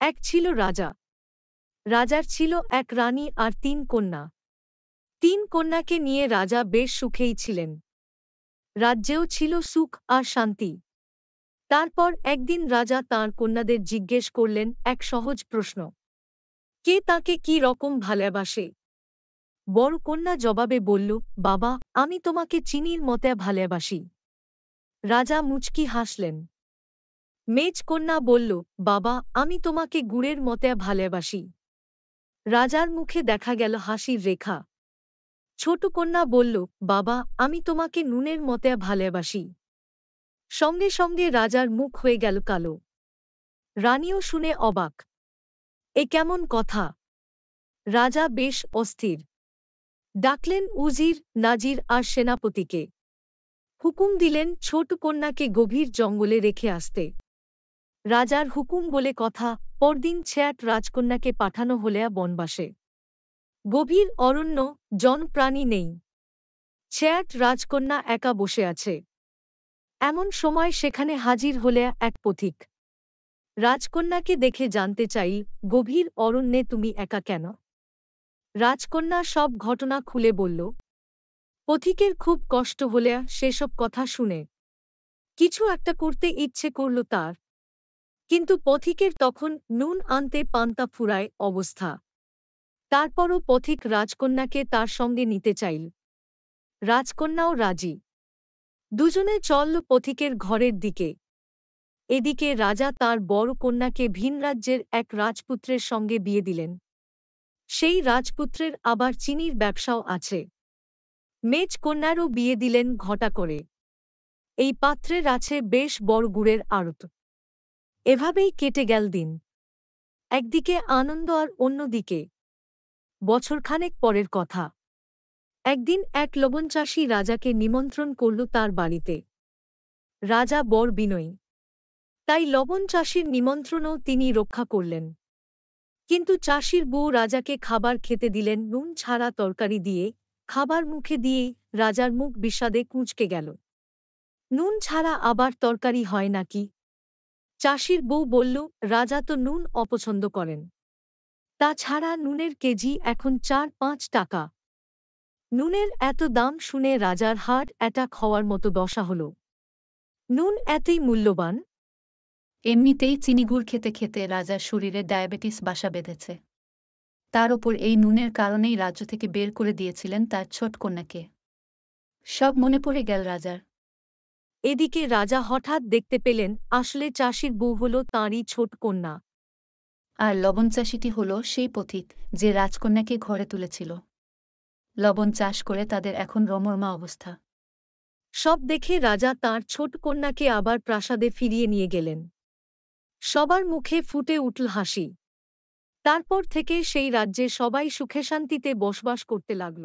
এক ছিল রাজা। রাজার ছিল এক রানী আর ৩ কন্যা। ৩ কন্যাকে নিয়ে রাজা বেশ সুখেই ছিলেন। রাজ্যেও ছিল সুখ আর শান্তি। তারপর একদিন রাজা তাঁর কন্যাদের জিজ্ঞেস করলেন এক সহজ প্রশ্ন। কে তাকে কি রকম ভালোবাসে? বড় কন্যা জবাবে বলল, বাবা, আমি তোমাকে চিনির মতো ভালোবাসি। রাজা মুচকি হাসলেন। মেজ কন্যা বলল, বাবা, আমি তোমাকে গুড়ের মতো ভালোবাসি। রাজার মুখে দেখা গেল হাসির রেখা। ছোট কন্যা বলল, বাবা, আমি তোমাকে নুনের মতো ভালোবাসি। সঙ্গে সঙ্গে রাজার মুখ হয়ে গেল কালো। রানীও শুনে অবাক। এ কেমন কথা? রাজা বেশ অস্থির। ডাকলেন উজির, নাজির আর সেনাপতিকে। হুকুম দিলেন ছোট কন্যাকে গভীর জঙ্গলে রেখে আসতে। রাজার হুকুম বলে কথা, পরদিন ছেয়াট রাজকন্যাকে পাঠানো হলে বনবাসে। গভীর অরণ্য, জনপ্রাণী নেই। ছেয়াট রাজকন্যা একা বসে আছে। এমন সময় সেখানে হাজির হলে এক পথিক। রাজকন্যাকে দেখে জানতে চাই, গভীর অরণ্যে তুমি একা কেন? রাজকন্যা সব ঘটনা খুলে বলল। পথিকের খুব কষ্ট হলে সেসব কথা শুনে কিছু একটা করতে ইচ্ছে করল তার। কিন্তু পথিকের তখন নুন আনতে পান্তা ফুরায় অবস্থা। তারপরও পথিক রাজকন্যাকে তার সঙ্গে নিতে চাইল। রাজকন্যাও রাজি। দুজনে চলল পথিকের ঘরের দিকে। এদিকে রাজা তার বড় কন্যাকে ভিনরাজ্যের এক রাজপুত্রের সঙ্গে বিয়ে দিলেন। সেই রাজপুত্রের আবার চিনির ব্যবসাও আছে। মেজ কন্যারও বিয়ে দিলেন ঘটা করে। এই পাত্রের আছে বেশ বড় গুড়ের আড়ত। এভাবেই কেটে গেল দিন। একদিকে আনন্দ আর অন্যদিকে বছরখানেক পরের কথা। একদিন এক লবণচাষী রাজাকে নিমন্ত্রণ করল তার বাড়িতে। রাজা বড় বিনয়ী, তাই লবণচাষীর নিমন্ত্রণও তিনি রক্ষা করলেন। কিন্তু চাষির বউ রাজাকে খাবার খেতে দিলেন নুন ছাড়া তরকারি দিয়ে। খাবার মুখে দিয়েই রাজার মুখ বিষাদে কুঁচকে গেল। নুন ছাড়া আবার তরকারি হয় নাকি? চাষির বউ বলল, রাজা তো নুন অপছন্দ করেন। তাছাড়া নুনের কেজি এখন ৪-৫ টাকা। নুনের এত দাম শুনে রাজার হার্ট অ্যাটাক হওয়ার মতো দশা হল। নুন এতই মূল্যবান? এমনিতেই চিনিগুড় খেতে খেতে রাজার শরীরে ডায়াবেটিস বাসা বেঁধেছে। তার ওপর এই নুনের কারণেই রাজ্য থেকে বের করে দিয়েছিলেন তার ছোট কন্যাকে। সব মনে পড়ে গেল রাজার। এদিকে রাজা হঠাৎ দেখতে পেলেন আসলে চাষির বউ হল তাঁরই ছোট কন্যা। আর লবণ চাষিটি হল সেই পথিক যে রাজকন্যাকে ঘরে তুলেছিল। লবণ চাষ করে তাদের এখন রমরমা অবস্থা। সব দেখে রাজা তাঁর ছোট কন্যাকে আবার প্রাসাদে ফিরিয়ে নিয়ে গেলেন। সবার মুখে ফুটে উঠল হাসি। তারপর থেকে সেই রাজ্যে সবাই সুখে শান্তিতে বসবাস করতে লাগল।